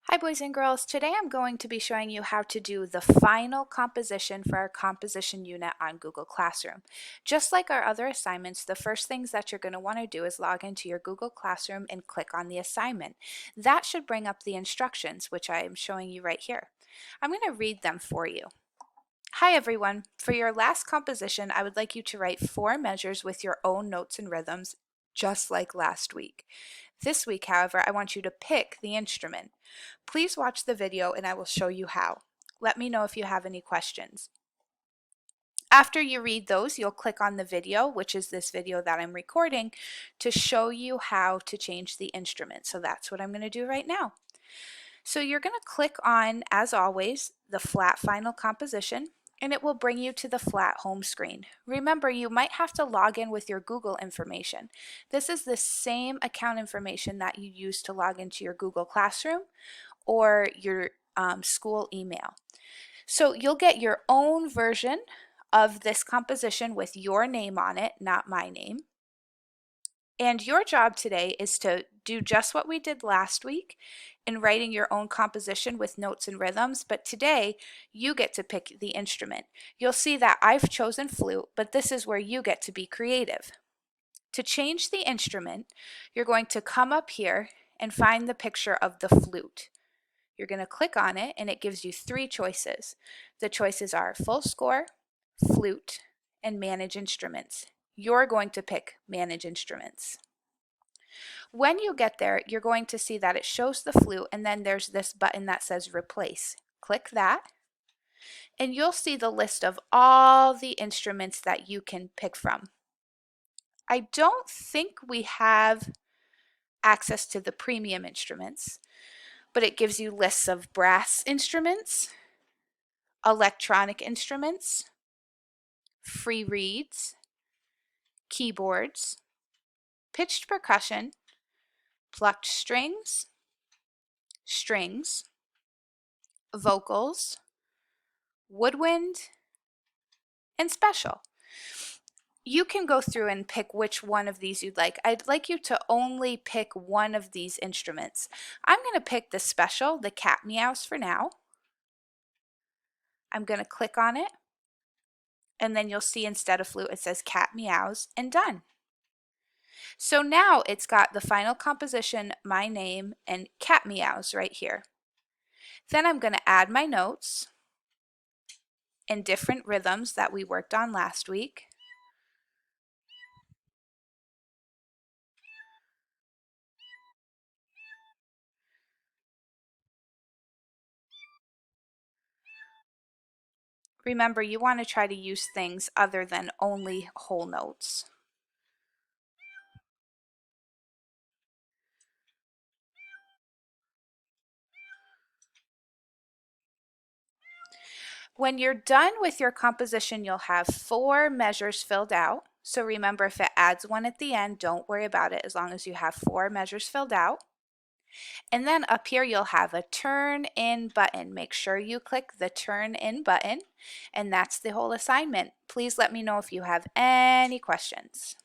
Hi boys and girls, today I'm going to be showing you how to do the final composition for our composition unit on Google Classroom. Just like our other assignments, the first things that you're going to want to do is log into your Google Classroom and click on the assignment. That should bring up the instructions, which I am showing you right here. I'm going to read them for you. Hi everyone, for your last composition, I would like you to write 4 measures with your own notes and rhythms, just like last week. This week, however, I want you to pick the instrument. Please watch the video and I will show you how. Let me know if you have any questions. After you read those, you'll click on the video, which is this video that I'm recording, to show you how to change the instrument. So that's what I'm going to do right now. So you're going to click on, as always, the flat final composition, and it will bring you to the flat home screen. Remember, you might have to log in with your Google information. This is the same account information that you use to log into your Google Classroom or your school email. So you'll get your own version of this composition with your name on it, not my name. And your job today is to do just what we did last week in writing your own composition with notes and rhythms, but today you get to pick the instrument. You'll see that I've chosen flute, but this is where you get to be creative. To change the instrument, you're going to come up here and find the picture of the flute. You're going to click on it and it gives you 3 choices. The choices are full score, flute, and manage instruments. You're going to pick manage instruments. When you get there, you're going to see that it shows the flute and then there's this button that says replace. Click that and you'll see the list of all the instruments that you can pick from. I don't think we have access to the premium instruments, but it gives you lists of brass instruments, electronic instruments, free reeds, keyboards, pitched percussion, plucked strings, strings, vocals, woodwind, and special. You can go through and pick which one of these you'd like. I'd like you to only pick one of these instruments. I'm going to pick the special, the cat meows for now. I'm going to click on it, and then you'll see instead of flute it says cat meows and done. So now it's got the final composition, my name, and cat meows right here. Then I'm going to add my notes and different rhythms that we worked on last week. Remember, you want to try to use things other than only whole notes. When you're done with your composition, you'll have 4 measures filled out. So remember, if it adds one at the end, don't worry about it as long as you have 4 measures filled out. And then up here, you'll have a turn in button. Make sure you click the turn in button, and that's the whole assignment. Please let me know if you have any questions.